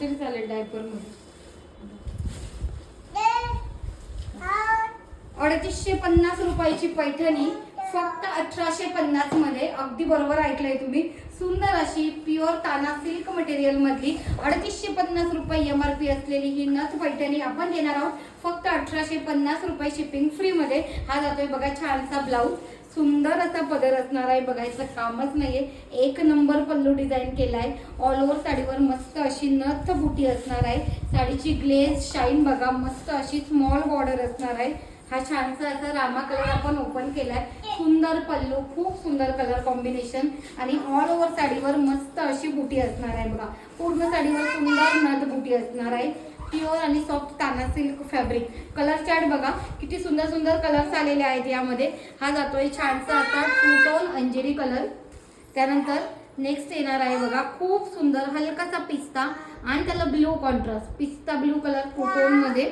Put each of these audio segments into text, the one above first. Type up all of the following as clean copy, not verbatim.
तरी चालेल डायपर मध्ये. 3850 रुपयाची पैठणी फक्त 1850 मध्ये. अगदी बरोबर ऐकलंय तुम्ही. सुंदर अशी प्युअर ताना सिल्क मटेरियल मधली 3850 रुपये MRP असलेली ही नथ पैठणी आपण देणार आहोत फक्त 1850 रुपये शिपिंग फ्री मध्ये. हा जातोय बघा छानसा ब्लाऊज. सुंदर असा पदर असणार आहे, बघायचं कामच नाहीये. एक नंबर पल्लू डिझाईन केलाय. ऑल ओव्हर साडीवर मस्त अशी नथ बुटी असणार आहे. साडीची ग्लेज शाईन बघा, मस्त अशी स्मॉल बॉर्डर असणार आहे. हा छानसा असा रामा कलर आपण ओपन केलाय. सुंदर पल्लू, खूप सुंदर कलर कॉम्बिनेशन आणि ऑल ओव्हर साडीवर मस्त अशी बुटी असणार आहे बघा. पूर्ण साडीवर सुंदर नथ बुटी असणार आहे. प्युअर आणि सॉफ्ट ताना सिल्क फॅब्रिक. कलर चार्ट बघा किती सुंदर सुंदर कलर्स आलेले आहेत यामध्ये. हा जातोय छानसा असा 2 टोन अंजेरी कलर. त्यानंतर नेक्स्ट येणार आहे बघा खूप सुंदर हलकासा पिस्ता आणि त्याला ब्लू कॉन्ट्रास्ट, पिस्ता ब्लू कलर 2 टोन मध्ये.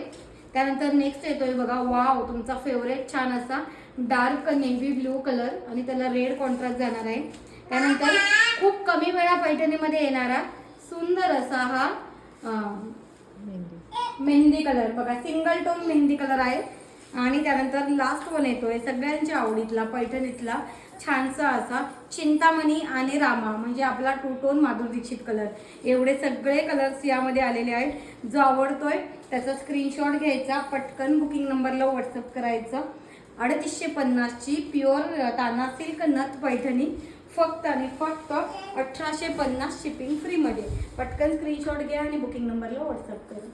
त्यानंतर नेक्स्ट येतोय बघा वाव तुमचा फेवरेट छान असा डार्क नेव्ही ब्लू कलर आणि त्याला रेड कॉन्ट्रास्ट जाणार आहे. त्यानंतर खूप कमी वेळा पैठणीमध्ये येणारा सुंदर असा हा मेहंदी कलर बघा, सिंगल टोन मेहंदी कलर आहे. आणि त्यानंतर लास्ट वन येतोय सगळ्यांच्या आवडीतला पैठणीतला छानसा असा चिंतामणी आणि रामा, म्हणजे आपला 2 टोन माधुरी दीक्षित कलर. एवढे सगळे कलर्स यामध्ये आलेले आहेत. जो आवडतोय त्याचा स्क्रीनशॉट घ्यायचा, पटकन बुकिंग नंबरला व्हॉट्सअप करायचं. 3850 ची प्युअर ताना सिल्क नथ पैठणी फक्त आणि फक्त 1850 शिपिंग फ्री मध्ये. पटकन स्क्रीनशॉट घ्या आणि बुकिंग नंबरला व्हॉट्सअप करा.